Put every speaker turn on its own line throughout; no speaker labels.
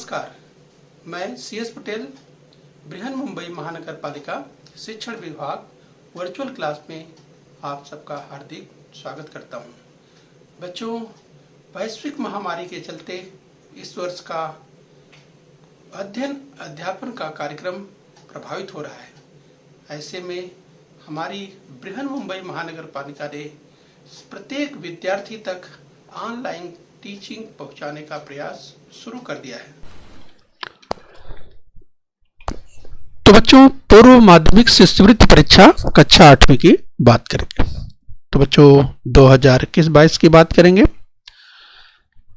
नमस्कार, मैं CS पटेल बृहन मुंबई महानगर पालिका शिक्षण विभाग वर्चुअल क्लास में आप सबका हार्दिक स्वागत करता हूं। बच्चों, वैश्विक महामारी के चलते इस वर्ष का अध्ययन अध्यापन का कार्यक्रम प्रभावित हो रहा है। ऐसे में हमारी बृहन मुंबई महानगर पालिका ने प्रत्येक विद्यार्थी तक ऑनलाइन टीचिंग पहुंचाने का प्रयास शुरू कर दिया है।
तो बच्चों, पूर्व माध्यमिक शिष्यवृत्ति परीक्षा कक्षा 8वीं की बात करेंगे। तो बच्चों 2021-22 की बात करेंगे।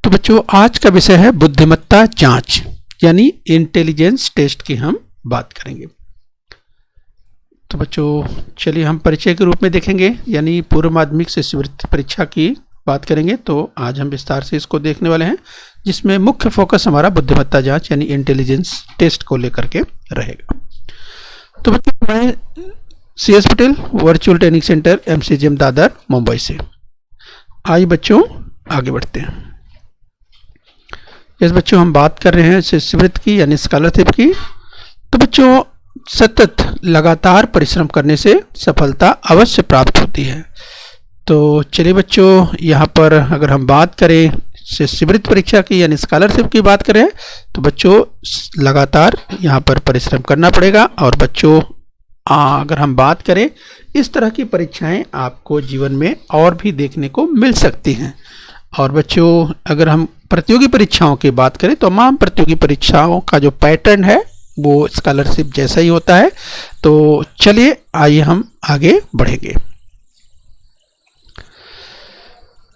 तो बच्चों आज का विषय है बुद्धिमत्ता जांच यानी इंटेलिजेंस टेस्ट की हम बात करेंगे। तो बच्चों चलिए हम परिचय के रूप में देखेंगे, यानी पूर्व माध्यमिक शिष्यवृत्ति परीक्षा की बात करेंगे। तो आज हम विस्तार से इसको देखने वाले हैं, जिसमें मुख्य फोकस हमारा बुद्धिमत्ता जांच यानी इंटेलिजेंस टेस्ट को लेकर के रहेगा। तो बच्चों मैं CS Patel virtual training centre MCGM Dadar Mumbai से। आइए बच्चों आगे बढ़ते हैं। इस बच्चों हम बात कर रहे हैं शिष्यवृत्ति की यानी स्कॉलरशिप की। तो बच्चों सतत लगातार परिश्रम करने से सफलता अवश्य प्राप्त होती है। तो चलिए बच्चों यहाँ पर अगर हम बात करें शिष्यवृत्ति परीक्षा की यानी स्कॉलरशिप की बात करें, तो बच्चों लगातार यहाँ पर परिश्रम करना पड़ेगा। और बच्चों अगर हम बात करें, इस तरह की परीक्षाएं आपको जीवन में और भी देखने को मिल सकती हैं। और बच्चों अगर हम प्रतियोगी परीक्षाओं की बात करें, तो तमाम प्रतियोगी परीक्षाओं का जो पैटर्न है वो स्कॉलरशिप जैसा ही होता है। तो चलिए आइए हम आगे बढ़ेंगे।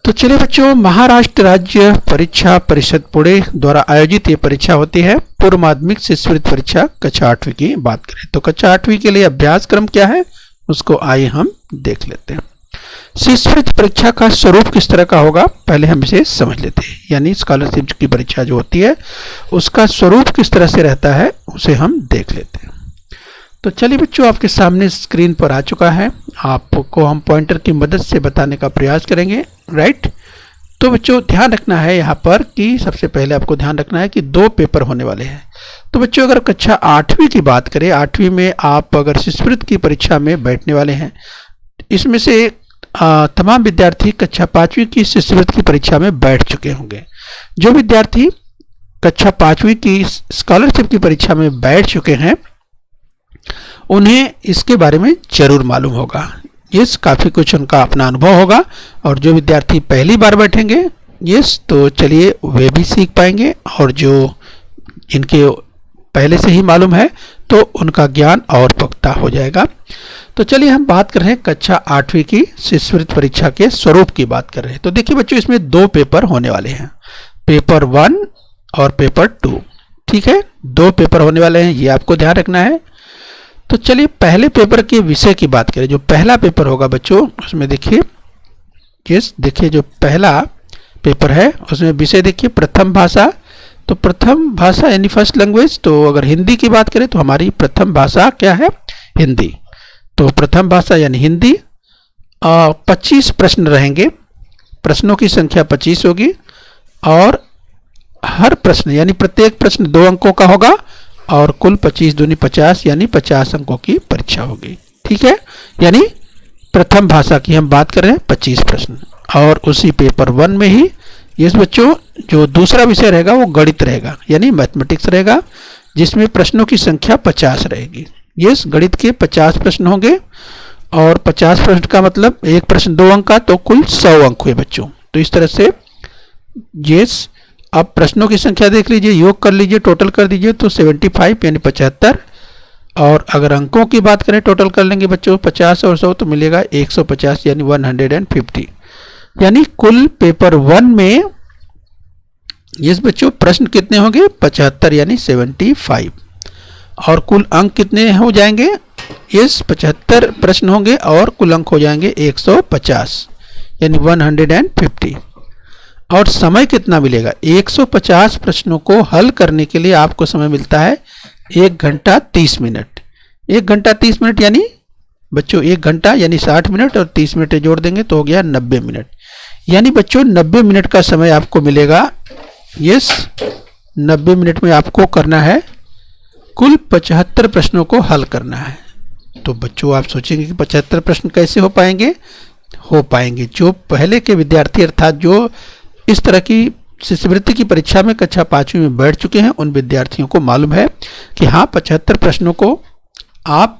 तो चलिए बच्चों, महाराष्ट्र राज्य परीक्षा परिषद पुणे द्वारा आयोजित ये परीक्षा होती है पूर्व माध्यमिक शिष्यवृत्ति परीक्षा कक्षा 8वीं की बात करें। तो कक्षा 8वीं के लिए अभ्यासक्रम क्या है उसको आइए हम देख लेते हैं। शिष्यवृत्ति परीक्षा का स्वरूप किस तरह का होगा पहले हम इसे समझ लेते हैं, यानी स्कॉलरशिप की परीक्षा जो होती है उसका स्वरूप किस तरह से रहता है उसे हम देख लेते हैं। तो चलिए बच्चों आपके सामने स्क्रीन पर आ चुका है, आपको हम पॉइंटर की मदद से बताने का प्रयास करेंगे, राइट। तो बच्चों ध्यान रखना है यहाँ पर कि सबसे पहले आपको ध्यान रखना है कि 2 पेपर होने वाले हैं। तो बच्चों अगर कक्षा 8वीं की बात करें, 8वीं में आप अगर शिष्यवृत्ति की परीक्षा में बैठने वाले हैं, इसमें से तमाम विद्यार्थी कक्षा 5वीं की शिष्यवृत्ति की परीक्षा में बैठ चुके होंगे। जो विद्यार्थी कक्षा 5वीं की स्कॉलरशिप की परीक्षा में बैठ चुके हैं उन्हें इसके बारे में जरूर मालूम होगा, यस काफ़ी कुछ उनका अपना अनुभव होगा। और जो विद्यार्थी पहली बार बैठेंगे यस तो चलिए वे भी सीख पाएंगे, और जो इनके पहले से ही मालूम है तो उनका ज्ञान और पुख्ता हो जाएगा। तो चलिए हम बात कर रहे हैं कक्षा 8वीं की शिष्यवृत्ति परीक्षा के स्वरूप की बात कर रहे हैं। तो देखिए बच्चों इसमें 2 पेपर होने वाले हैं, पेपर 1 और पेपर 2, ठीक है। 2 पेपर होने वाले हैं, ये आपको ध्यान रखना है। तो चलिए पहले पेपर के विषय की बात करें। जो पहला पेपर होगा बच्चों उसमें देखिए, यस देखिए जो पहला पेपर है उसमें विषय देखिए प्रथम भाषा। तो प्रथम भाषा यानी फर्स्ट लैंग्वेज। तो अगर हिंदी की बात करें तो हमारी प्रथम भाषा क्या है, हिंदी। तो प्रथम भाषा यानी हिंदी। 25 प्रश्न रहेंगे, प्रश्नों की संख्या 25 होगी, और हर प्रश्न यानी प्रत्येक प्रश्न 2 अंकों का होगा, और कुल 25 दूनी 50 यानी 50 अंकों की परीक्षा होगी, ठीक है। यानी प्रथम भाषा की हम बात कर रहे हैं 25 प्रश्न। और उसी पेपर 1 में ही यस बच्चों जो दूसरा विषय रहेगा वो गणित रहेगा यानी मैथमेटिक्स रहेगा, जिसमें प्रश्नों की संख्या 50 रहेगी। यस गणित के 50 प्रश्न होंगे, और 50 प्रश्न का मतलब एक प्रश्न 2 अंक का, तो कुल 100 अंक हुए बच्चों। तो इस तरह से यस अब प्रश्नों की संख्या देख लीजिए, योग कर लीजिए, टोटल कर दीजिए तो 75 यानी 75। और अगर अंकों की बात करें टोटल कर लेंगे बच्चों 50 और 100 तो मिलेगा 150 यानी 150। यानी कुल पेपर 1 में यस बच्चों प्रश्न कितने होंगे 75 यानी 75, और कुल अंक कितने हो जाएंगे, यस 75 प्रश्न होंगे और कुल अंक हो जाएंगे 150 यानी 150। और समय कितना मिलेगा, 150 प्रश्नों को हल करने के लिए आपको समय मिलता है 1 घंटा 30 मिनट। 1 घंटा 30 मिनट यानी बच्चों 1 घंटा यानी 60 मिनट, और 30 मिनट जोड़ देंगे तो हो गया 90 मिनट। यानी बच्चों 90 मिनट का समय आपको मिलेगा यस 90 मिनट में आपको करना है कुल 75 प्रश्नों को हल करना है। तो बच्चों आप सोचेंगे कि 75 प्रश्न कैसे हो पाएंगे? हो पाएंगे। जो पहले के विद्यार्थी अर्थात जो इस तरह की शिष्यवृत्ति की परीक्षा में कक्षा 5वीं में बैठ चुके हैं उन विद्यार्थियों को मालूम है कि हाँ 75 प्रश्नों को आप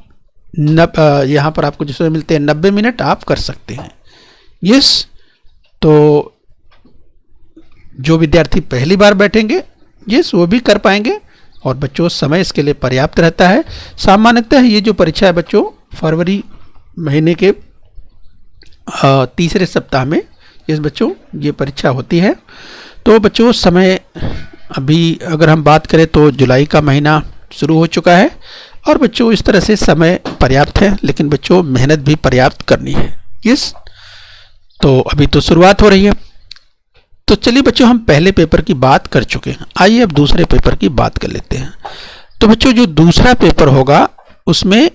यहाँ पर आपको जिसमें मिलते हैं 90 मिनट आप कर सकते हैं। यस, तो जो विद्यार्थी पहली बार बैठेंगे यस वो भी कर पाएंगे और बच्चों समय इसके लिए पर्याप्त रहता है। सामान्यतः ये जो परीक्षा है बच्चों फरवरी महीने के तीसरे सप्ताह में इस बच्चों ये परीक्षा होती है। तो बच्चों समय अभी अगर हम बात करें तो जुलाई का महीना शुरू हो चुका है और बच्चों इस तरह से समय पर्याप्त है, लेकिन बच्चों मेहनत भी पर्याप्त करनी है। यस, तो अभी तो शुरुआत हो रही है। तो चलिए बच्चों हम पहले पेपर की बात कर चुके हैं, आइए अब दूसरे पेपर की बात कर लेते हैं। तो बच्चों जो दूसरा पेपर होगा उसमें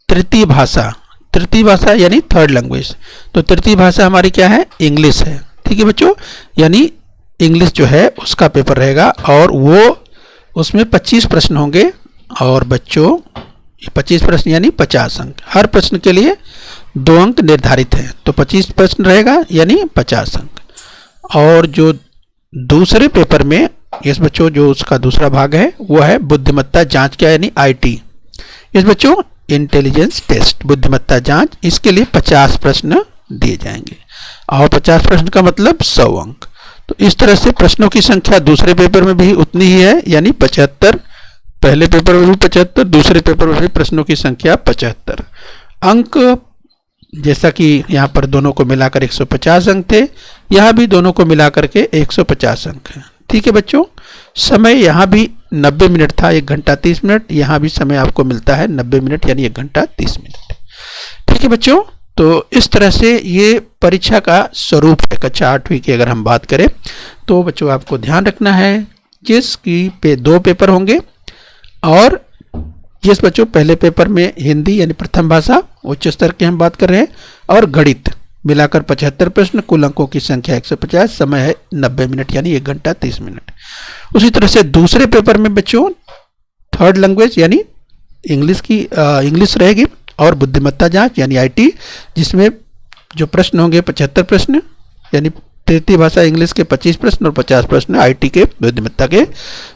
तृतीय भाषा यानी थर्ड लैंग्वेज। तो तृतीय भाषा हमारी क्या है? इंग्लिश है। ठीक है बच्चों, यानी इंग्लिश जो है उसका पेपर रहेगा और वो उसमें 25 प्रश्न होंगे और बच्चों 25 प्रश्न यानी 50 अंक। हर प्रश्न के लिए 2 अंक निर्धारित है, तो 25 प्रश्न रहेगा यानी 50 अंक। और जो दूसरे पेपर में इस बच्चों जो उसका दूसरा भाग है वो है बुद्धिमत्ता जांच क्या यानी IT। इस बच्चों इंटेलिजेंस टेस्ट बुद्धिमत्ता जांच, इसके लिए 50 प्रश्न दिए जाएंगे और 50 प्रश्न का मतलब 100 अंक। तो इस तरह से प्रश्नों की संख्या दूसरे पेपर में भी उतनी ही है यानी 75। पहले पेपर में भी 75, दूसरे पेपर में भी प्रश्नों की संख्या 75। अंक जैसा कि यहाँ पर दोनों को मिलाकर 150 अंक थे, यहाँ भी दोनों को मिलाकर के 150 अंक है। ठीक है बच्चों, समय यहाँ भी 90 मिनट था, 1 घंटा 30 मिनट। यहाँ भी समय आपको मिलता है 90 मिनट यानी 1 घंटा 30 मिनट। ठीक है बच्चों, तो इस तरह से ये परीक्षा का स्वरूप है। कक्षा 8वीं की अगर हम बात करें तो बच्चों आपको ध्यान रखना है जिसकी 2 पेपर होंगे और जिस बच्चों पहले पेपर में हिंदी यानी प्रथम भाषा उच्च स्तर की हम बात कर रहे हैं और गणित मिलाकर 75 प्रश्न, कुल अंकों की संख्या 150, समय है 90 मिनट यानी 1 घंटा 30 मिनट। उसी तरह से दूसरे पेपर में बच्चों थर्ड लैंग्वेज यानी इंग्लिश रहेगी और बुद्धिमत्ता जांच यानी IT, जिसमें जो प्रश्न होंगे 75 प्रश्न यानी तृतीय भाषा इंग्लिश के 25 प्रश्न और 50 प्रश्न IT के बुद्धिमत्ता के।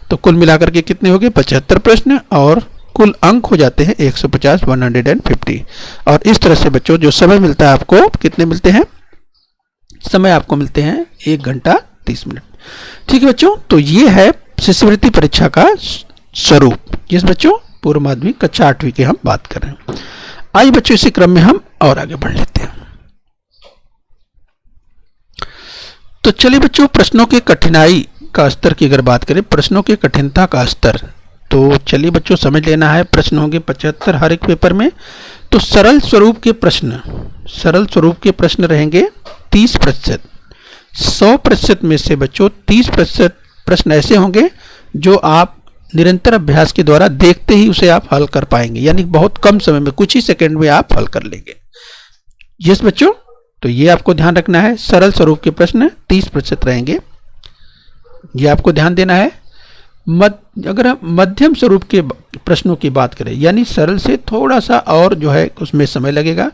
तो कुल मिलाकर के कितने हो गए? 75 प्रश्न और कुल अंक हो जाते हैं 150 150। और इस तरह से बच्चों जो समय मिलता है आपको कितने मिलते हैं? समय आपको मिलते हैं 1 घंटा 30 मिनट। ठीक है बच्चों, तो ये है शिष्यवृत्ति परीक्षा का स्वरूप। जिस बच्चों पूर्व माध्यमिक कक्षा 8वीं की हम बात कर रहे हैं। आइए बच्चों इसी क्रम में हम और आगे बढ़ लेते हैं। तो चलिए बच्चों प्रश्नों के कठिनाई का स्तर की अगर बात करें, प्रश्नों की कठिनता का स्तर, तो चलिए बच्चों समझ लेना है। प्रश्न होंगे 75 हर एक पेपर में। तो सरल स्वरूप के प्रश्न रहेंगे 30%। 100% में से बच्चों 30% प्रश्न ऐसे होंगे जो आप निरंतर अभ्यास के द्वारा देखते ही उसे आप हल कर पाएंगे, यानी बहुत कम समय में कुछ ही सेकंड में आप हल कर लेंगे। यस बच्चों, तो ये आपको ध्यान रखना है। सरल स्वरूप के प्रश्न 30% रहेंगे, ये आपको ध्यान देना है। अगर हम मध्यम स्वरूप के प्रश्नों की बात करें यानी सरल से थोड़ा सा और जो है उसमें समय लगेगा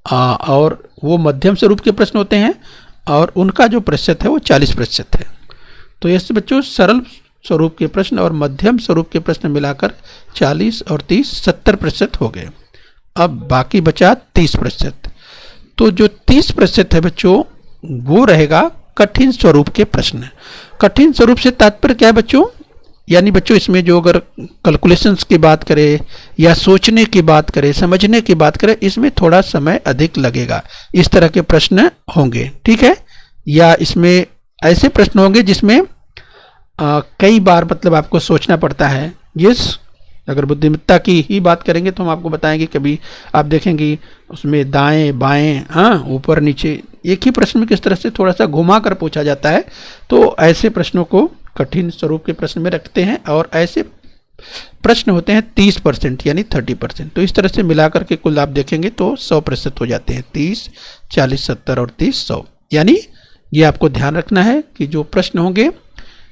और वो मध्यम स्वरूप के प्रश्न होते हैं और उनका जो प्रतिशत है वो 40% है। तो ऐसे बच्चों सरल स्वरूप के प्रश्न और मध्यम स्वरूप के प्रश्न मिलाकर 40 और 30 70% हो गए। अब बाकी बचा 30%। तो जो 30% है बच्चों वो रहेगा कठिन स्वरूप के प्रश्न। कठिन स्वरूप से तात्पर्य क्या है बच्चों? यानी बच्चों इसमें जो अगर कैलकुलेशंस की बात करें या सोचने की बात करें, समझने की बात करें, इसमें थोड़ा समय अधिक लगेगा। इस तरह के प्रश्न होंगे, ठीक है। या इसमें ऐसे प्रश्न होंगे जिसमें कई बार मतलब आपको सोचना पड़ता है। यस, अगर बुद्धिमत्ता की ही बात करेंगे तो हम आपको बताएंगे, कभी आप देखेंगे उसमें दाएं बाएं, हाँ ऊपर नीचे, एक ही प्रश्न में किस तरह से थोड़ा सा घुमा कर पूछा जाता है। तो ऐसे प्रश्नों को कठिन स्वरूप के प्रश्न में रखते हैं और ऐसे प्रश्न होते हैं 30% यानी 30%। तो इस तरह से मिलाकर के कुल आप देखेंगे तो 100% हो जाते हैं। 30, 40, 70 और 30 100। यानी ये आपको ध्यान रखना है कि जो प्रश्न होंगे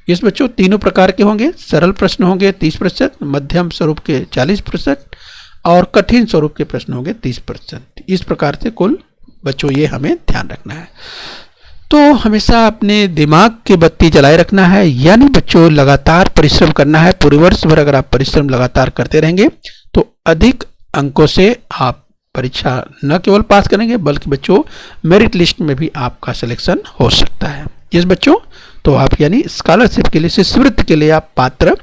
इस बच्चों तीनों प्रकार के होंगे। सरल प्रश्न होंगे 30%, मध्यम स्वरूप के 40% और कठिन स्वरूप के प्रश्न होंगे 30%। इस प्रकार से कुल बच्चों ये हमें ध्यान रखना है। तो हमेशा अपने दिमाग की बत्ती जलाए रखना है, यानी बच्चों लगातार परिश्रम करना है। पूरे वर्ष भर अगर आप परिश्रम लगातार करते रहेंगे तो अधिक अंकों से आप परीक्षा न केवल पास करेंगे बल्कि बच्चों मेरिट लिस्ट में भी आपका सिलेक्शन हो सकता है। इस बच्चों तो आप यानी स्कॉलरशिप के लिए, शिष्यवृत्ति के लिए आप पात्र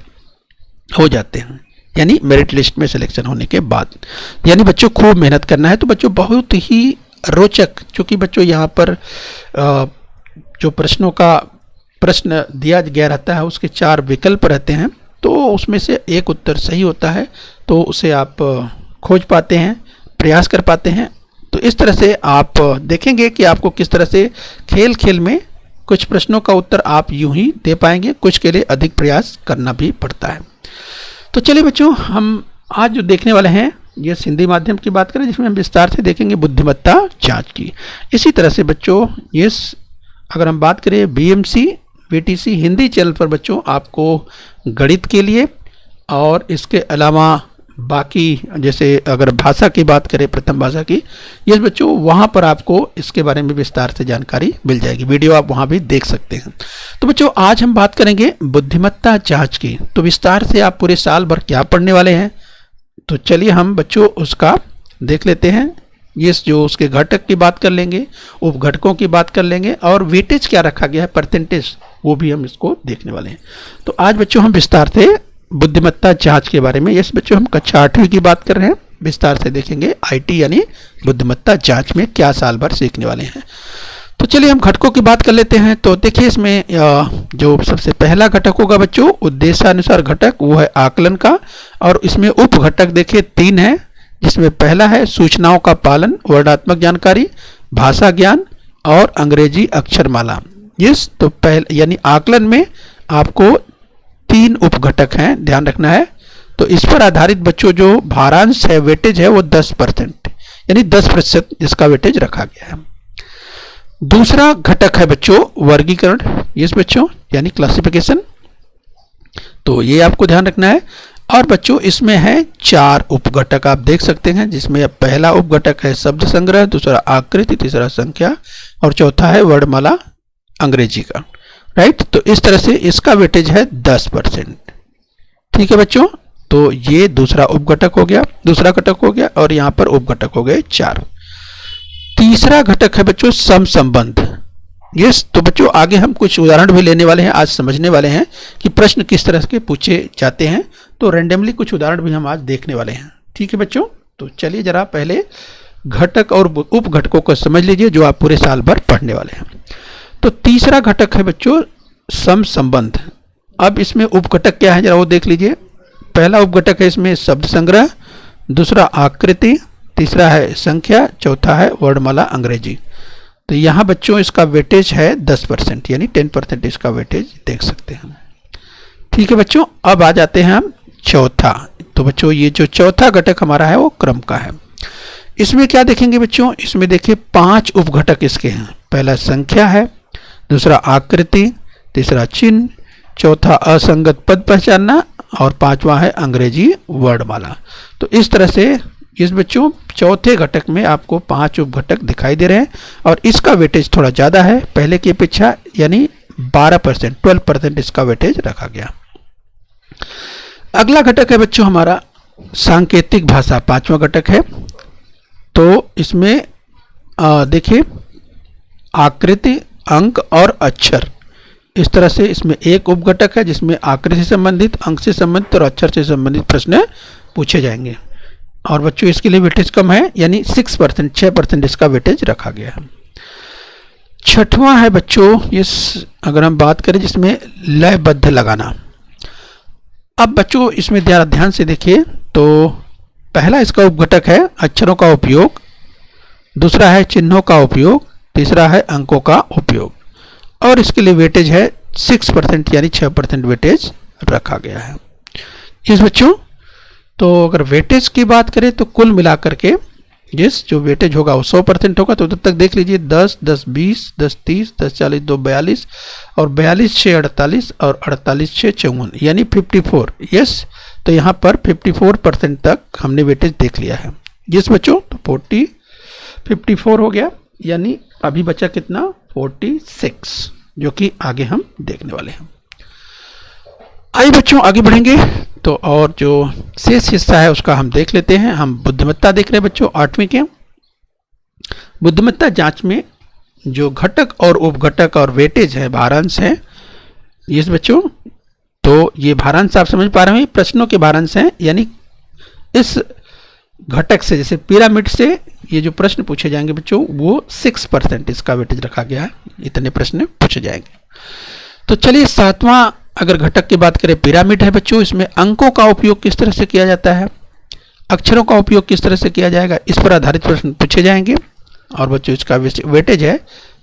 हो जाते हैं, यानी मेरिट लिस्ट में सिलेक्शन होने के बाद। यानी बच्चों खूब मेहनत करना है। तो बच्चों बहुत ही रोचक, चूंकि बच्चों यहाँ पर जो प्रश्न दिया गया रहता है उसके 4 विकल्प रहते हैं, तो उसमें से एक उत्तर सही होता है तो उसे आप खोज पाते हैं, प्रयास कर पाते हैं। तो इस तरह से आप देखेंगे कि आपको किस तरह से खेल खेल में कुछ प्रश्नों का उत्तर आप यूं ही दे पाएंगे, कुछ के लिए अधिक प्रयास करना भी पड़ता है। तो चलिए बच्चों, हम आज जो देखने वाले हैं ये हिंदी माध्यम की बात करें, जिसमें हम विस्तार से देखेंगे बुद्धिमत्ता जांच की। इसी तरह से बच्चों ये अगर हम बात करें बीएमसी बीटीसी हिंदी चैनल पर बच्चों आपको गणित के लिए और इसके अलावा बाकी जैसे अगर भाषा की बात करें, प्रथम भाषा की, ये बच्चों वहाँ पर आपको इसके बारे में विस्तार से जानकारी मिल जाएगी। वीडियो आप वहाँ भी देख सकते हैं। तो बच्चों आज हम बात करेंगे बुद्धिमत्ता जांच की। तो विस्तार से आप पूरे साल भर क्या पढ़ने वाले हैं, तो चलिए हम बच्चों उसका देख लेते हैं। ये जो उसके घटक की बात कर लेंगे, उप घटकों की बात कर लेंगे और वेटेज क्या रखा गया है, परसेंटेज, वो भी हम इसको देखने वाले हैं। तो आज बच्चों हम विस्तार से बुद्धिमत्ता जांच के बारे में, यस बच्चों हम कक्षा 8वीं की बात कर रहे हैं, विस्तार से देखेंगे आईटी यानी बुद्धिमत्ता जांच में क्या साल भर सीखने वाले हैं। तो चलिए हम घटकों की बात कर लेते हैं। तो देखिए इसमें जो सबसे पहला घटक होगा बच्चों उद्देश्यानुसार घटक, वो है आकलन का। और इसमें उप घटक देखिए 3 है, जिसमें पहला है सूचनाओं का पालन, वर्णात्मक जानकारी, भाषा ज्ञान और अंग्रेजी अक्षरमाला। यस, तो पहले यानी आकलन में आपको 3 उप घटक हैं, ध्यान रखना है। तो इस पर आधारित बच्चों जो भारांश है, वेटेज है, वो 10% यानी 10% इसका वेटेज रखा गया है। दूसरा घटक है बच्चों वर्गीकरण, यस बच्चों यानी क्लासिफिकेशन, तो ये आपको ध्यान रखना है। और बच्चों इसमें है 4 उप घटक आप देख सकते हैं, जिसमें पहला उप घटक है शब्द संग्रह, दूसरा आकृति, तीसरा संख्या और चौथा है वर्णमाला अंग्रेजी का, राइट। तो इस तरह से इसका वेटेज है 10%। ठीक है बच्चों, तो ये दूसरा उप घटक हो गया, दूसरा घटक हो गया और यहाँ पर उप घटक हो गए 4। तीसरा घटक है बच्चों सम संबंध। यस, तो बच्चों आगे हम कुछ उदाहरण भी लेने वाले हैं, आज समझने वाले हैं कि प्रश्न किस तरह के पूछे जाते हैं। तो रैंडमली कुछ उदाहरण भी हम आज देखने वाले हैं। ठीक है बच्चों, तो चलिए जरा पहले घटक और उप घटकों को समझ लीजिए जो आप पूरे साल भर पढ़ने वाले हैं। तो तीसरा घटक है बच्चों सम संबंध। अब इसमें उप घटक क्या है जरा वो देख लीजिए। पहला उप घटक है इसमें शब्द संग्रह, दूसरा आकृति, तीसरा है संख्या, चौथा है वर्णमाला अंग्रेजी। तो यहाँ बच्चों इसका वेटेज है 10% यानी 10% इसका वेटेज देख सकते हैं। ठीक है बच्चों, अब आ जाते हैं हम चौथा। तो बच्चों ये जो चौथा घटक हमारा है वो क्रम का है। इसमें क्या देखेंगे बच्चों, इसमें देखिए 5 उप घटक इसके हैं। पहला संख्या है, दूसरा आकृति, तीसरा चिन्ह, चौथा असंगत पद पहचानना और 5वां है अंग्रेजी वर्णमाला। तो इस तरह से इस बच्चों चौथे घटक में आपको 5 उप घटक दिखाई दे रहे हैं और इसका वेटेज थोड़ा ज़्यादा है पहले की अपेक्षा, यानी 12%, 12% इसका वेटेज रखा गया। अगला घटक है बच्चों हमारा सांकेतिक भाषा, 5वां घटक है। तो इसमें देखिए आकृति, अंक और अक्षर, इस तरह से इसमें एक उप घटक है जिसमें आकृति से संबंधित, अंक से संबंधित और अक्षर से संबंधित प्रश्न पूछे जाएंगे। और बच्चों इसके लिए वेटेज कम है यानी 6% इसका वेटेज रखा गया है। छठवां है बच्चों इस अगर हम बात करें जिसमें लयबद्ध लगाना। अब बच्चों इसमें ध्यान से देखिए, तो पहला इसका उपघटक है अक्षरों का उपयोग, दूसरा है चिन्हों का उपयोग, तीसरा है अंकों का उपयोग और इसके लिए वेटेज है 6% यानी 6% वेटेज रखा गया है। इस बच्चों तो अगर वेटेज की बात करें तो कुल मिलाकर के यस, जो वेटेज होगा वो 100% होगा। तो तब तक देख लीजिए 10, 10, 20, 10, 30, 10, 40, 2, 42 और 42, 6, 48 और 48, 6, 54 यानी 54। यस, तो यहाँ पर 54% तक हमने वेटेज देख लिया है। यस बच्चों, तो 54 हो गया, यानी अभी बचा कितना, 46, जो कि आगे हम देखने वाले हैं। आइए बच्चों आगे बढ़ेंगे, तो और जो शेष हिस्सा है उसका हम देख लेते हैं। हम बुद्धिमत्ता देख रहे हैं बच्चों 8वीं के। बुद्धिमत्ता जांच में जो घटक और उपघटक और वेटेज है, भारांश है, ये बच्चों, तो ये भारांश आप समझ पा रहे हैं, प्रश्नों के भारांश हैं, यानी इस घटक से, जैसे पिरामिड से ये जो प्रश्न पूछे जाएंगे बच्चों, वो 6% इसका वेटेज रखा गया है, इतने प्रश्न पूछे जाएंगे। तो चलिए 7वां अगर घटक की बात करें, पिरामिड है बच्चों, इसमें अंकों का उपयोग किस तरह से किया जाता है, अक्षरों का उपयोग किस तरह से किया जाएगा, इस पर आधारित प्रश्न पूछे जाएंगे। और बच्चों इसका वेटेज है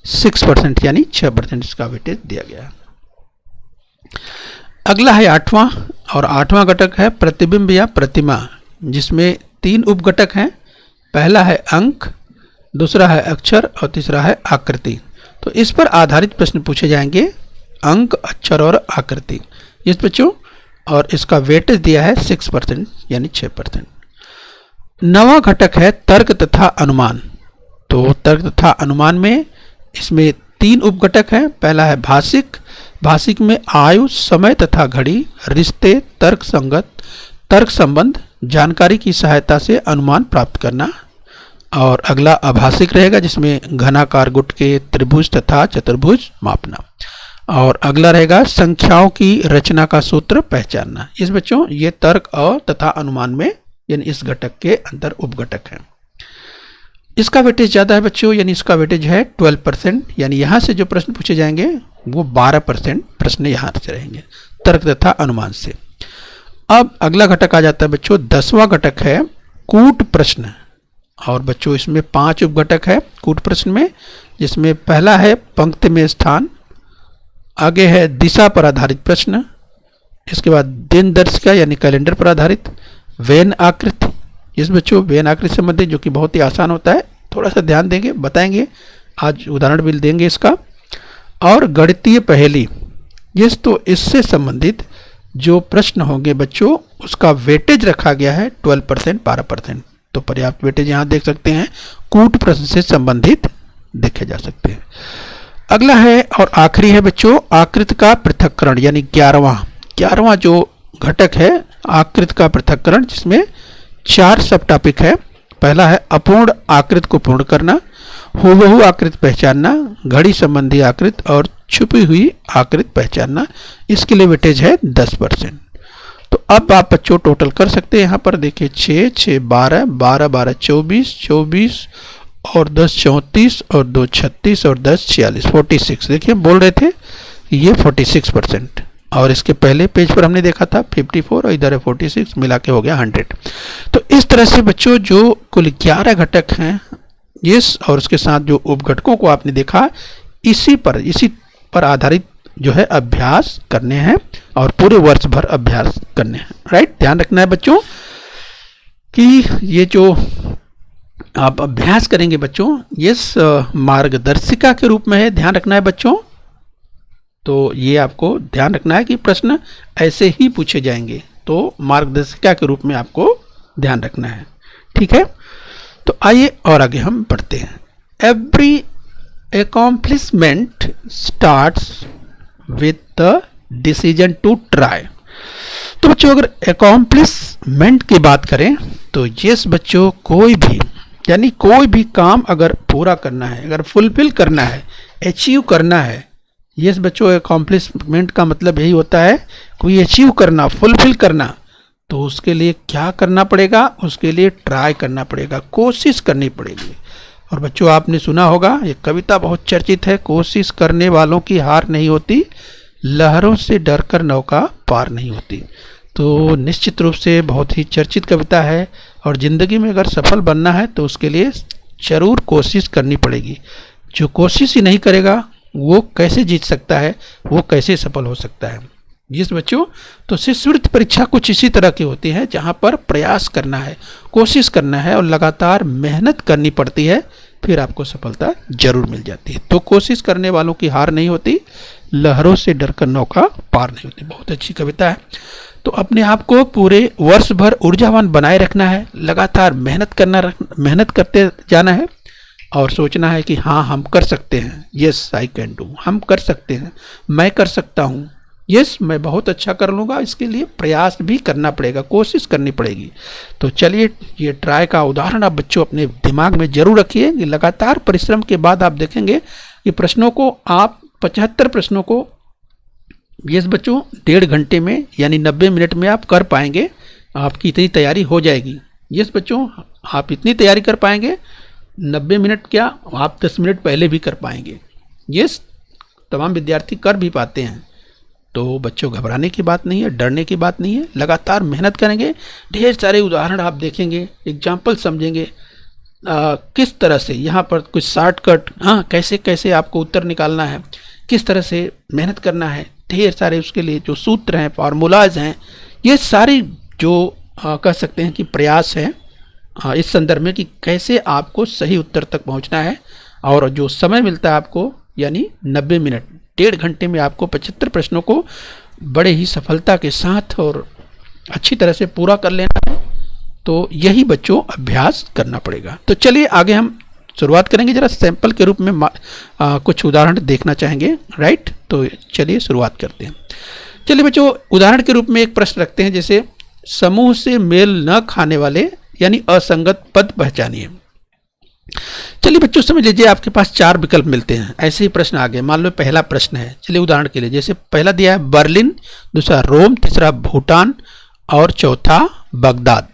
6%, यानी 6% इसका वेटेज दिया गया है। अगला है 8वां, और 8वां घटक है प्रतिबिंब या प्रतिमा, जिसमें 3 उपघटक हैं। पहला है अंक, दूसरा है अक्षर और तीसरा है आकृति। तो इस पर आधारित प्रश्न पूछे जाएंगे, अंक, अक्षर और आकृति। इस बच्चों, और इसका वेटेज दिया है 6%, यानी 6%। 9वां घटक है तर्क तथा अनुमान। तो तर्क तथा अनुमान में इसमें 3 उपघटक हैं। पहला है भाषिक, भाषिक में आयु, समय तथा घड़ी, रिश्ते, तर्क संबंध, जानकारी की सहायता से अनुमान प्राप्त करना। और अगला अभाषिक रहेगा, जिसमें घनाकार, गुटके, त्रिभुज तथा चतुर्भुज मापना। और अगला रहेगा संख्याओं की रचना का सूत्र पहचानना। इस बच्चों ये तर्क और तथा अनुमान में, यानी इस घटक के अंदर उपघटक है। इसका वेटेज ज़्यादा है बच्चों, यानी इसका वेटेज है 12%, यानी यहाँ से जो प्रश्न पूछे जाएंगे वो 12% प्रश्न यहाँ से रहेंगे, तर्क तथा अनुमान से। अब अगला घटक आ जाता है बच्चों, 10वां घटक है कूट प्रश्न। और बच्चों इसमें 5 उपघटक है कूट प्रश्न में, जिसमें पहला है पंक्ति में स्थान, आगे है दिशा पर आधारित प्रश्न, इसके बाद दिन दर्शिका यानी कैलेंडर पर आधारित, वेन आकृति, इस बच्चों वेन आकृति संबंधित, जो कि बहुत ही आसान होता है, थोड़ा सा ध्यान देंगे, बताएंगे, आज उदाहरण भी देंगे इसका। और गणितीय पहेली, ये तो इससे संबंधित जो प्रश्न होंगे बच्चों, उसका वेटेज रखा गया है 12%, 12%। तो पर्याप्त वेटेज यहाँ देख सकते हैं, कूट प्रश्न से संबंधित देखे जा सकते हैं। अगला है और आखिरी है बच्चों आकृति का पृथक्करण, यानी 11वां जो घटक है आकृति का पृथक्करण, जिसमें 4 सब टॉपिक है। पहला है अपूर्ण आकृति को पूर्ण करना, हूबहू आकृति पहचानना, घड़ी संबंधी आकृति और छुपी हुई आकृति पहचानना। इसके लिए वेटेज है 10%। तो अब आप बच्चों टोटल कर सकते हैं, यहाँ पर देखिए 6, 6, 12, 12, 12, 24, 24 और 10, 34 और 2, 36 और 10, 46, 46। देखिए बोल रहे थे ये 46%, और इसके पहले पेज पर हमने देखा था 54 और इधर है 46, मिला के हो गया 100। तो इस तरह से बच्चों जो कुल 11 घटक हैं, यस, और उसके साथ जो उपघटकों को आपने देखा, इसी पर आधारित जो है अभ्यास करने हैं और पूरे वर्ष भर अभ्यास करने हैं। राइट, ध्यान रखना है बच्चों कि ये जो आप अभ्यास करेंगे बच्चों, ये मार्गदर्शिका के रूप में है, ध्यान रखना है बच्चों। तो ये आपको ध्यान रखना है कि प्रश्न ऐसे ही पूछे जाएंगे, तो मार्गदर्शिका के रूप में आपको ध्यान रखना है, ठीक है। तो आइए और आगे हम बढ़ते हैं। Every accomplishment starts with the decision to try। तो बच्चों अगर accomplishment की बात करें तो यस बच्चों, कोई भी, यानी कोई भी काम अगर पूरा करना है, अगर फुलफिल करना है, अचीव करना है, यस बच्चों accomplishment का मतलब यही होता है कोई अचीव करना, फुलफिल करना। तो उसके लिए क्या करना पड़ेगा, उसके लिए ट्राई करना पड़ेगा, कोशिश करनी पड़ेगी। और बच्चों आपने सुना होगा, ये कविता बहुत चर्चित है, कोशिश करने वालों की हार नहीं होती, लहरों से डरकर नौका पार नहीं होती। तो निश्चित रूप से बहुत ही चर्चित कविता है, और ज़िंदगी में अगर सफल बनना है तो उसके लिए जरूर कोशिश करनी पड़ेगी। जो कोशिश ही नहीं करेगा वो कैसे जीत सकता है, वो कैसे सफल हो सकता है। जिस बच्चों, तो शिष्यवृत्ति परीक्षा कुछ इसी तरह की होती है जहां पर प्रयास करना है, कोशिश करना है और लगातार मेहनत करनी पड़ती है, फिर आपको सफलता जरूर मिल जाती है। तो कोशिश करने वालों की हार नहीं होती, लहरों से डरकर नौका पार नहीं होती। बहुत अच्छी कविता है। तो अपने आप को पूरे वर्ष भर ऊर्जावान बनाए रखना है, लगातार मेहनत करते जाना है और सोचना है कि हाँ हम कर सकते हैं। यस आई कैन डू, हम कर सकते हैं, मैं कर सकता हूँ। यस मैं बहुत अच्छा कर लूँगा। इसके लिए प्रयास भी करना पड़ेगा, कोशिश करनी पड़ेगी। तो चलिए, ये ट्राई का उदाहरण आप बच्चों अपने दिमाग में जरूर रखिए कि लगातार परिश्रम के बाद आप देखेंगे कि प्रश्नों को आप 75 प्रश्नों को यस बच्चों 1.5 घंटे में यानी 90 मिनट में आप कर पाएंगे। आपकी इतनी तैयारी हो जाएगी। यस बच्चों, आप इतनी तैयारी कर पाएंगे, 90 मिनट क्या आप 10 मिनट पहले भी कर पाएंगे। यस तमाम विद्यार्थी कर भी पाते हैं। तो बच्चों घबराने की बात नहीं है, डरने की बात नहीं है, लगातार मेहनत करेंगे। ढेर सारे उदाहरण आप देखेंगे, एग्जाम्पल समझेंगे किस तरह से यहाँ पर कुछ शॉर्टकट, हाँ कैसे कैसे आपको उत्तर निकालना है, किस तरह से मेहनत करना है, ढेर सारे उसके लिए जो सूत्र हैं, फार्मूलाज हैं, ये सारी जो कह सकते हैं कि प्रयास है इस संदर्भ में कि कैसे आपको सही उत्तर तक पहुंचना है। और जो समय मिलता है आपको यानी 90 मिनट, 1.5 घंटे में आपको 75 प्रश्नों को बड़े ही सफलता के साथ और अच्छी तरह से पूरा कर लेना है। तो यही बच्चों अभ्यास करना पड़ेगा। तो चलिए आगे हम शुरुआत करेंगे। जरा सैंपल के रूप में कुछ उदाहरण देखना चाहेंगे, राइट। तो चलिए शुरुआत करते हैं। चलिए बच्चों, उदाहरण के रूप में एक प्रश्न रखते हैं, जैसे समूह से मेल न खाने वाले यानी असंगत पद पहचानिए। चलिए बच्चों समझ लीजिए, आपके पास 4 विकल्प मिलते हैं। ऐसे ही प्रश्न आगे, मान लो पहला प्रश्न है। चलिए उदाहरण के लिए, जैसे पहला दिया है बर्लिन, दूसरा रोम, तीसरा भूटान और चौथा बगदाद।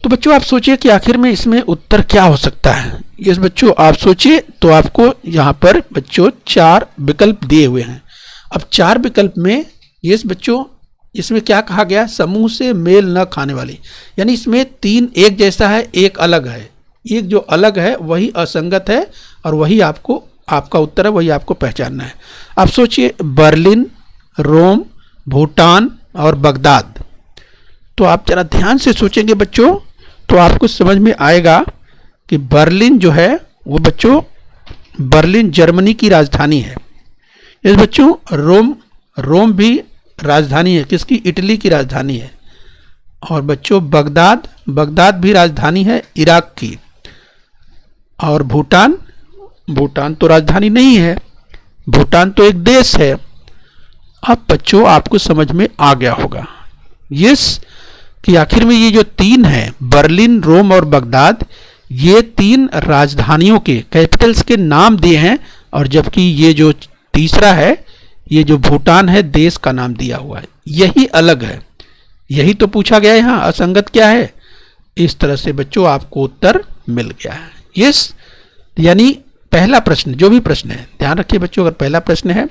तो बच्चों आप सोचिए कि आखिर में इसमें उत्तर क्या हो सकता है। यस बच्चों आप सोचिए, तो आपको यहाँ पर बच्चों 4 विकल्प दिए हुए हैं। अब 4 विकल्प में यस बच्चों इसमें क्या कहा गया, समूह से मेल न खाने वाली, यानी इसमें 3 एक जैसा है, एक अलग है। एक जो अलग है वही असंगत है और वही आपको आपका उत्तर है, वही आपको पहचानना है। आप सोचिए बर्लिन, रोम, भूटान और बगदाद। तो आप जरा ध्यान से सोचेंगे बच्चों, तो आपको समझ में आएगा कि बर्लिन जो है वो बच्चों, बर्लिन जर्मनी की राजधानी है। इस बच्चों रोम भी राजधानी है, किसकी, इटली की राजधानी है। और बच्चों बगदाद भी राजधानी है, इराक की। और भूटान तो राजधानी नहीं है, भूटान तो एक देश है। अब बच्चों आपको समझ में आ गया होगा यस कि आखिर में ये जो 3 हैं, बर्लिन, रोम और बगदाद, ये 3 राजधानियों के कैपिटल्स के नाम दिए हैं। और जबकि ये जो तीसरा है, ये जो भूटान है, देश का नाम दिया हुआ है। यही अलग है, यही तो पूछा गया है यहाँ, असंगत क्या है। इस तरह से बच्चों आपको उत्तर मिल गया है। यस यानी पहला प्रश्न, जो भी प्रश्न है, ध्यान रखिए बच्चों, अगर पहला प्रश्न है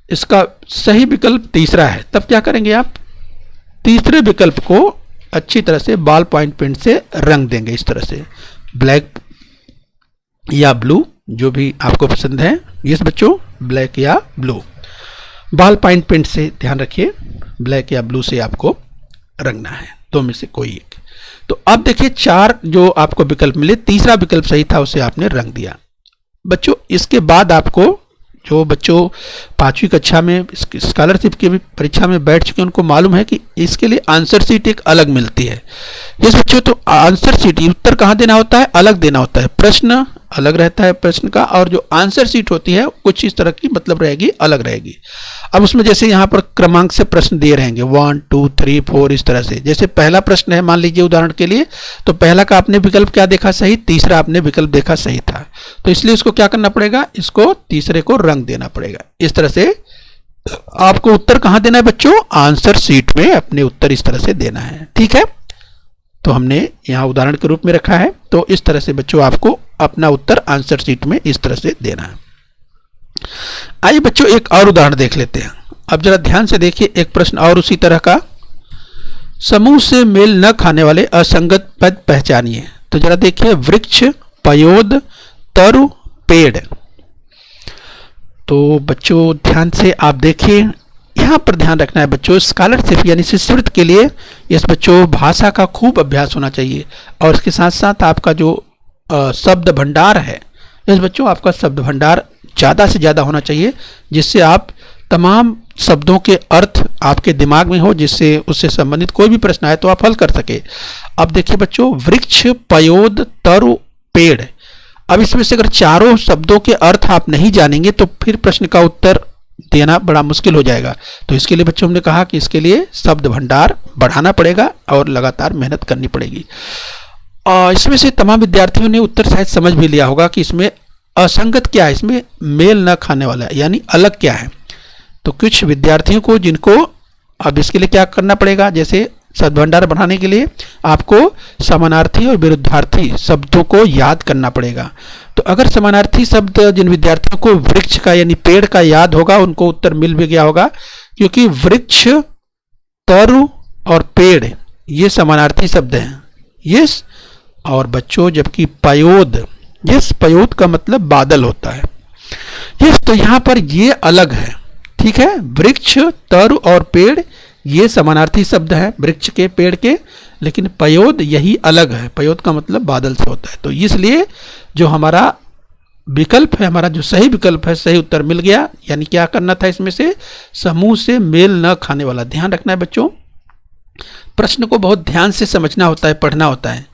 इसका सही विकल्प तीसरा है, तब क्या करेंगे आप, तीसरे विकल्प को अच्छी तरह से बॉल पॉइंट पेन से रंग देंगे। इस तरह से ब्लैक या ब्लू, जो भी आपको पसंद है। यस बच्चों, ब्लैक या ब्लू, बॉल पॉइंट पेन से ध्यान रखिए, ब्लैक या ब्लू से आपको रंगना है, 2 में से कोई एक। तो अब देखिए 4 जो आपको विकल्प मिले, तीसरा विकल्प सही था, उसे आपने रंग दिया। बच्चों इसके बाद आपको, जो बच्चों 5वीं कक्षा में स्कॉलरशिप की भी परीक्षा में बैठ चुके हैं, उनको मालूम है कि इसके लिए आंसर शीट एक अलग मिलती है। यस बच्चों, तो आंसर शीट, उत्तर कहाँ देना होता है, अलग देना होता है। प्रश्न अलग रहता है प्रश्न का, और जो आंसर शीट होती है कुछ इस तरह की मतलब रहेगी, अलग रहेगी। अब उसमें जैसे यहाँ पर क्रमांक से प्रश्न दिए रहेंगे 1 2 3 4 इस तरह से। जैसे पहला प्रश्न है, मान लीजिए उदाहरण के लिए, तो पहला का आपने विकल्प क्या देखा सही, तीसरा आपने विकल्प देखा सही था। तो इसलिए इसको क्या करना पड़ेगा, इसको तीसरे को रंग देना पड़ेगा। इस तरह से आपको उत्तर कहाँ देना है बच्चों, आंसर शीट में अपने उत्तर इस तरह से देना है। ठीक है, तो हमने यहाँ उदाहरण के रूप में रखा है। तो इस तरह से बच्चों आपको अपना उत्तर आंसर शीट में इस तरह से देना है। आइए बच्चों एक और उदाहरण देख लेते हैं। अब जरा ध्यान से देखिए, एक प्रश्न और उसी तरह का, समूह से मेल न खाने वाले असंगत पद पहचानिए। तो जरा देखिए, वृक्ष, पयोद, तरु, पेड़। तो बच्चों ध्यान से आप देखिए, यहाँ पर ध्यान रखना है बच्चों, स्कॉलरशिप यानी शिष्यवृत्ति के लिए इस बच्चों भाषा का खूब अभ्यास होना चाहिए, और इसके साथ साथ आपका जो शब्द भंडार है, इस बच्चों आपका शब्द भंडार ज़्यादा से ज़्यादा होना चाहिए, जिससे आप तमाम शब्दों के अर्थ आपके दिमाग में हो, जिससे उससे संबंधित कोई भी प्रश्न आए तो आप हल कर सके। अब देखिए बच्चों, वृक्ष, पयोद, तरु, पेड़। अब इसमें से अगर चारों शब्दों के अर्थ आप नहीं जानेंगे तो फिर प्रश्न का उत्तर देना बड़ा मुश्किल हो जाएगा। तो इसके लिए बच्चों हमने कहा कि इसके लिए शब्द भंडार बढ़ाना पड़ेगा और लगातार मेहनत करनी पड़ेगी। और इसमें से तमाम विद्यार्थियों ने उत्तर शायद समझ भी लिया होगा कि इसमें असंगत क्या है, इसमें मेल न खाने वाला है, यानी अलग क्या है। तो कुछ विद्यार्थियों को जिनको अब इसके लिए क्या करना पड़ेगा, जैसे शब्द भंडार बढ़ाने के लिए आपको समानार्थी और विरुद्धार्थी शब्दों को याद करना पड़ेगा। तो अगर समानार्थी शब्द जिन विद्यार्थियों को वृक्ष का यानी पेड़ का याद होगा, उनको उत्तर मिल भी गया होगा, क्योंकि वृक्ष, तरु और पेड़ ये समानार्थी शब्द हैं। यस। और बच्चों जबकि पयोद, यस, पयोद का मतलब बादल होता है। यस, तो यहां पर ये अलग है, ठीक है। वृक्ष, तरु और पेड़ ये समानार्थी शब्द है वृक्ष के, पेड़ के, लेकिन पयोद यही अलग है। पयोद का मतलब बादल से होता है। तो इसलिए जो हमारा विकल्प है, हमारा जो सही विकल्प है, सही उत्तर मिल गया। यानी क्या करना था, इसमें से समूह से मेल न खाने वाला। ध्यान रखना है बच्चों, प्रश्न को बहुत ध्यान से समझना होता है, पढ़ना होता है।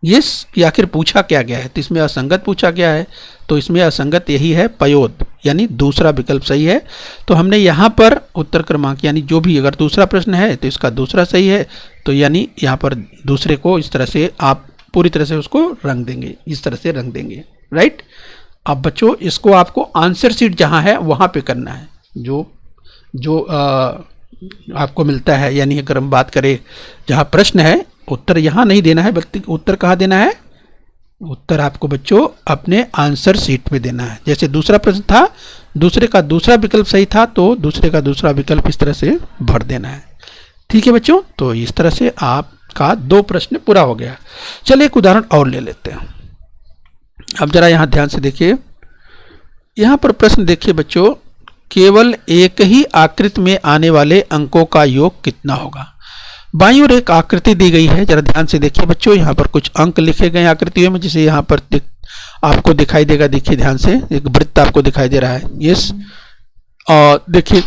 यस, कि आखिर पूछा क्या गया है। तो इसमें असंगत पूछा गया है, तो इसमें असंगत यही है पयोद, यानी दूसरा विकल्प सही है। तो हमने यहाँ पर उत्तर क्रमांक यानी जो भी अगर दूसरा प्रश्न है तो इसका दूसरा सही है, तो यानी यहाँ पर दूसरे को इस तरह से आप पूरी तरह से उसको रंग देंगे, इस तरह से रंग देंगे, राइट। अब बच्चों इसको आपको आंसर शीट जहाँ है वहाँ पे करना है, जो आपको मिलता है। यानी अगर हम बात करें जहाँ प्रश्न है, उत्तर यहाँ नहीं देना है, बल्कि उत्तर कहाँ देना है, उत्तर आपको बच्चों अपने आंसर शीट में देना है। जैसे दूसरा प्रश्न था, दूसरे का दूसरा विकल्प सही था, तो दूसरे का दूसरा विकल्प इस तरह से भर देना है। ठीक है बच्चों, तो इस तरह से आपका 2 प्रश्न पूरा हो गया। चलिए एक उदाहरण और ले लेते हैं। अब जरा यहाँ ध्यान से देखिए, यहाँ पर प्रश्न देखिए बच्चों, केवल एक ही आकृति में आने वाले अंकों का योग कितना होगा। बाईं ओर एक आकृति दी गई है, जरा ध्यान से देखिए बच्चों। यहाँ पर कुछ अंक लिखे गए आकृतियों में, जिसे यहाँ पर आपको दिखाई देगा। देखिए ध्यान से, एक वृत्त आपको दिखाई दे रहा है। यस, और देखिए,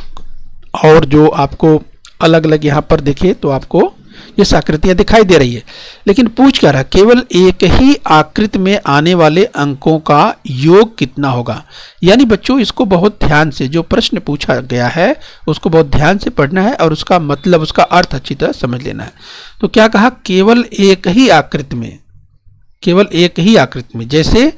और जो आपको अलग अलग यहाँ पर देखिए तो आपको ये आकृतियां दिखाई दे रही है। लेकिन पूछ क्या रहा, केवल एक ही आकृति में आने वाले अंकों का योग कितना होगा। यानी बच्चों इसको बहुत ध्यान से, जो प्रश्न पूछा गया है उसको बहुत ध्यान से पढ़ना है और उसका मतलब, उसका अर्थ अच्छी तरह समझ लेना है। तो क्या कहा, केवल एक ही आकृति में, केवल एक ही आकृति में। जैसे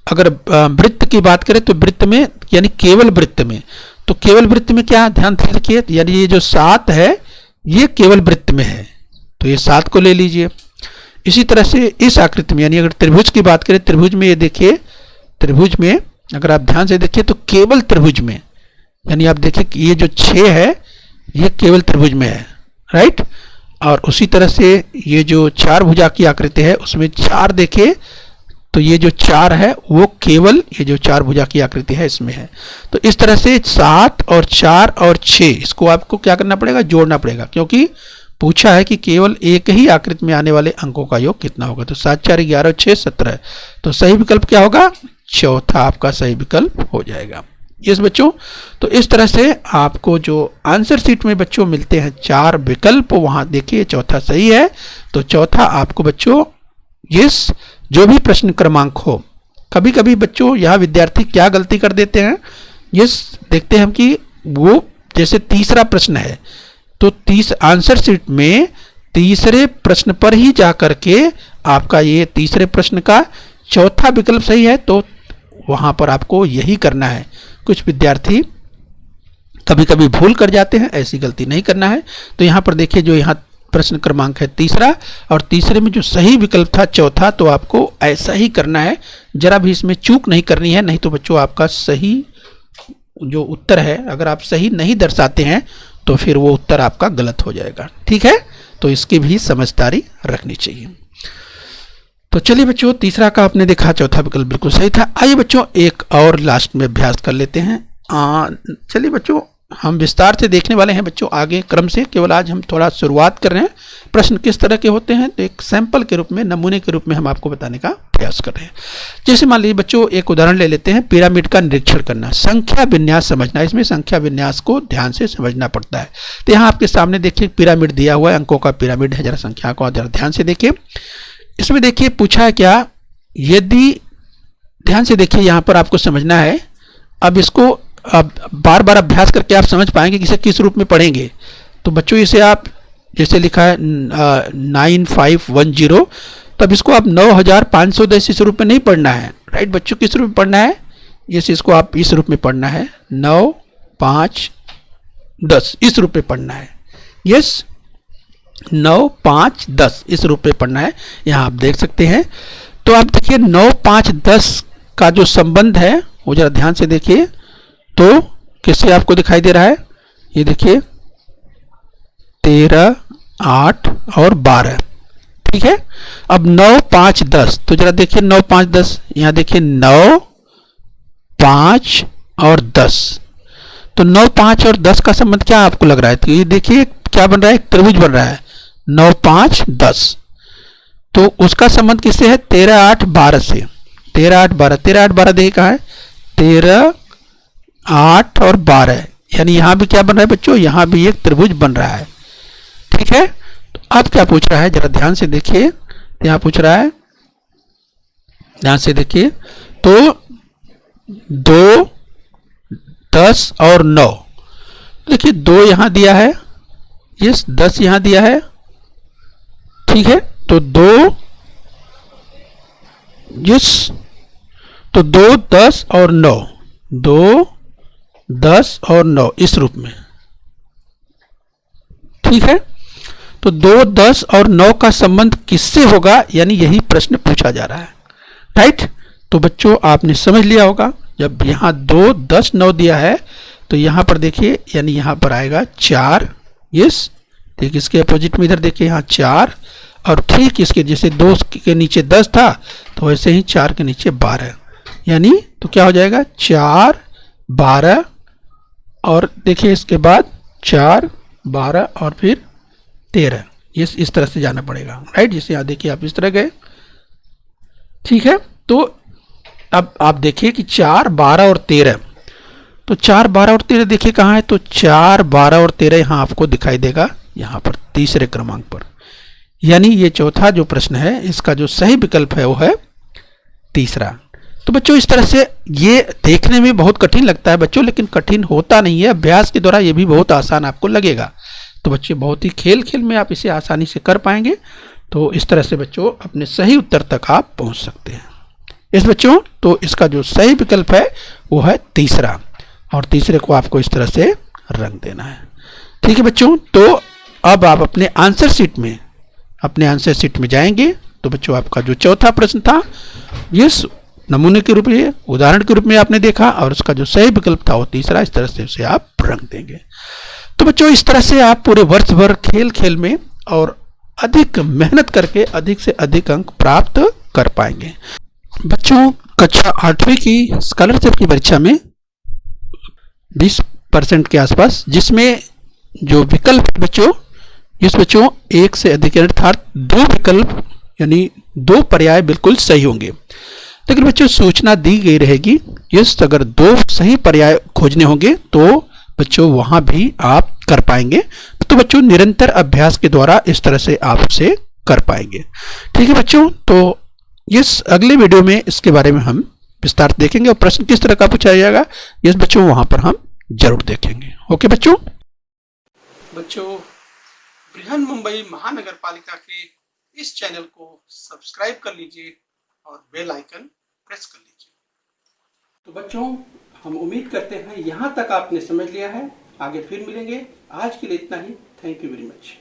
अगर वृत्त की बात करें तो वृत्त में यानी केवल वृत्त में, तो केवल वृत्त में क्या, ध्यान से देखिए, यानी ये जो 7 है ये केवल वृत्त में है, तो ये 7 को ले लीजिए। इसी तरह से इस आकृति में, यानी अगर त्रिभुज की बात करें, त्रिभुज में ये देखिए, त्रिभुज में अगर आप ध्यान से देखिए तो केवल त्रिभुज में, यानी आप देखिए कि ये जो 6 है ये केवल त्रिभुज में है, राइट। और उसी तरह से ये जो 4 भुजा की आकृति है उसमें 4 देखिए, तो ये जो 4 है वो केवल ये जो 4 भुजा की आकृति है इसमें है। तो इस तरह से 7 और 4 और 6 इसको आपको क्या करना पड़ेगा, जोड़ना पड़ेगा, क्योंकि पूछा है कि केवल एक ही आकृति में आने वाले अंकों का योग कितना होगा। तो 7 4 11 6 17, तो सही विकल्प क्या होगा, चौथा आपका सही विकल्प हो जाएगा। यस बच्चों, तो इस तरह से आपको जो आंसर शीट में बच्चों मिलते हैं 4 विकल्प, वहां देखिए चौथा सही है। तो चौथा आपको बच्चों, यस, जो भी प्रश्न क्रमांक हो, कभी कभी बच्चों यहाँ विद्यार्थी क्या गलती कर देते हैं, यस, देखते हैं हम कि वो जैसे तीसरा प्रश्न है तो आंसर शीट में तीसरे प्रश्न पर ही जा करके आपका ये तीसरे प्रश्न का चौथा विकल्प सही है, तो वहां पर आपको यही करना है। कुछ विद्यार्थी कभी कभी भूल कर जाते हैं, ऐसी गलती नहीं करना है। तो यहाँ पर देखिए, जो यहाँ प्रश्न क्रमांक है तीसरा, और तीसरे में जो सही विकल्प था चौथा, तो आपको ऐसा ही करना है, जरा भी इसमें चूक नहीं करनी है। नहीं तो बच्चों आपका सही जो उत्तर है, अगर आप सही नहीं दर्शाते हैं तो फिर वो उत्तर आपका गलत हो जाएगा। ठीक है, तो इसकी भी समझदारी रखनी चाहिए। तो चलिए बच्चों, तीसरा का आपने देखा, चौथा विकल्प बिल्कुल सही था। आइए बच्चों एक और लास्ट में अभ्यास कर लेते हैं। चलिए बच्चों, हम विस्तार से देखने वाले हैं बच्चों आगे क्रम से। केवल आज हम थोड़ा शुरुआत कर रहे हैं। प्रश्न किस तरह के होते हैं तो एक सैंपल के रूप में, नमूने के रूप में हम आपको बताने का प्रयास कर रहे हैं। जैसे मान लीजिए बच्चों, एक उदाहरण ले लेते हैं, पिरामिड का निरीक्षण करना, संख्या विन्यास समझना। इसमें संख्या विन्यास को ध्यान से समझना पड़ता है। तो यहाँ आपके सामने देखिए पिरामिड दिया हुआ है, अंकों का पिरामिड है। जरा संख्या को जरा ध्यान से देखिए। इसमें देखिए पूछा है क्या, यदि ध्यान से देखिए यहाँ पर आपको समझना है। अब इसको अब बार बार अभ्यास करके आप समझ पाएंगे कि इसे किस रूप में पढ़ेंगे। तो बच्चों इसे आप जैसे लिखा है 9510, तब इसको आप 9510 इस रूप में नहीं पढ़ना है। राइट बच्चों, किस रूप में पढ़ना है? इसको आप इस रूप में पढ़ना है, 9510 इस रूप में पढ़ना है। यस, 9510 इस रूप में पढ़ना है। यहाँ आप देख सकते हैं। तो आप देखिए 9510 का जो संबंध है वो जरा ध्यान से देखिए। तो किससे आपको दिखाई दे रहा है? ये देखिए 13, 8 और 12। ठीक है। अब 9, 5, 10, तो जरा देखिए 9, 5, 10, यहाँ देखिए 9, 5 और 10। तो 9, 5 और 10 का संबंध क्या आपको लग रहा है? तो ये देखिए क्या बन रहा है, एक त्रिभुज बन रहा है 9, 5, 10। तो उसका संबंध किससे है? 13, 8, 12 से। 13, 8, 12, 13, 8, 12 देखिए कहाँ है? 13, 8 और 12, यानी यहां भी क्या बन रहा है बच्चों? यहां भी एक त्रिभुज बन रहा है। ठीक है। तो अब क्या पूछ रहा है, जरा ध्यान से देखिए। यहां पूछ रहा है, ध्यान से देखिए। तो 2, 10 और 9, देखिए 2 यहां दिया है, यस 10 यहां दिया है। ठीक है। तो 2, यस, तो 2, 10 और 9, 2, 10 और 9 इस रूप में। ठीक है। तो 2, 10 और 9 का संबंध किससे होगा, यानी यही प्रश्न पूछा जा रहा है। राइट। तो बच्चों आपने समझ लिया होगा, जब यहां 2, 10, 9 दिया है तो यहां पर देखिए, यानी यहां पर आएगा 4। यस, ठीक, इसके अपोजिट में इधर देखिए यहाँ 4, और ठीक इसके जैसे 2 के नीचे 10 था तो वैसे ही 4 के नीचे 12, यानी तो क्या हो जाएगा 4, 12 और देखिए इसके बाद 4, 12 और फिर 13। ये इस तरह से जाना पड़ेगा। राइट, जैसे यहाँ देखिए आप इस तरह गए। ठीक है। तो अब आप देखिए कि 4, 12 और 13, तो 4, 12 और 13 देखिए कहाँ है? तो 4, 12 और 13 यहाँ आपको दिखाई देगा, यहाँ पर तीसरे क्रमांक पर। यानी ये चौथा जो प्रश्न है इसका जो सही विकल्प है वो है तीसरा। तो बच्चों इस तरह से ये देखने में बहुत कठिन लगता है बच्चों, लेकिन कठिन होता नहीं है। अभ्यास के द्वारा ये भी बहुत आसान आपको लगेगा। तो बच्चे बहुत ही खेल खेल में आप इसे आसानी से कर पाएंगे। तो इस तरह से बच्चों अपने सही उत्तर तक आप पहुंच सकते हैं। इस बच्चों तो इसका जो सही विकल्प है वो है तीसरा, और तीसरे को आपको इस तरह से रंग देना है। ठीक है बच्चों। तो अब आप अपने आंसर शीट में जाएंगे। तो बच्चों आपका जो चौथा प्रश्न था, इस नमूने के रूप में, उदाहरण के रूप में आपने देखा, और उसका जो सही विकल्प था वो तीसरा। इस तरह से उसे आप रंग देंगे। तो बच्चों इस तरह से आप पूरे वर्ष भर खेल खेल में और अधिक मेहनत करके अधिक से अधिक अंक प्राप्त कर पाएंगे। बच्चों कक्षा 8वीं की स्कॉलरशिप की परीक्षा में 20% के आसपास, जिसमें जो विकल्प बच्चों, इस बच्चों एक से अधिक अर्थात 2 विकल्प यानी 2 पर्याय बिल्कुल सही होंगे। लेकिन बच्चों सूचना दी गई रहेगी, यस अगर 2 सही पर्याय खोजने होंगे तो बच्चों वहां भी आप कर पाएंगे। तो बच्चों निरंतर अभ्यास के द्वारा इस तरह से आप उसे कर पाएंगे। ठीक है बच्चों। तो इस अगले वीडियो में इसके बारे में हम विस्तार देखेंगे, और प्रश्न किस तरह का पूछा जाएगा यस बच्चों वहां पर हम जरूर देखेंगे। ओके बच्चों।
बृहन मुंबई महानगर पालिका के इस चैनल को सब्सक्राइब कर लीजिए और बेल आइकन प्रेस कर लीजिए। तो बच्चों हम उम्मीद करते हैं यहाँ तक आपने समझ लिया है। आगे फिर मिलेंगे। आज के लिए इतना ही। Thank you very much.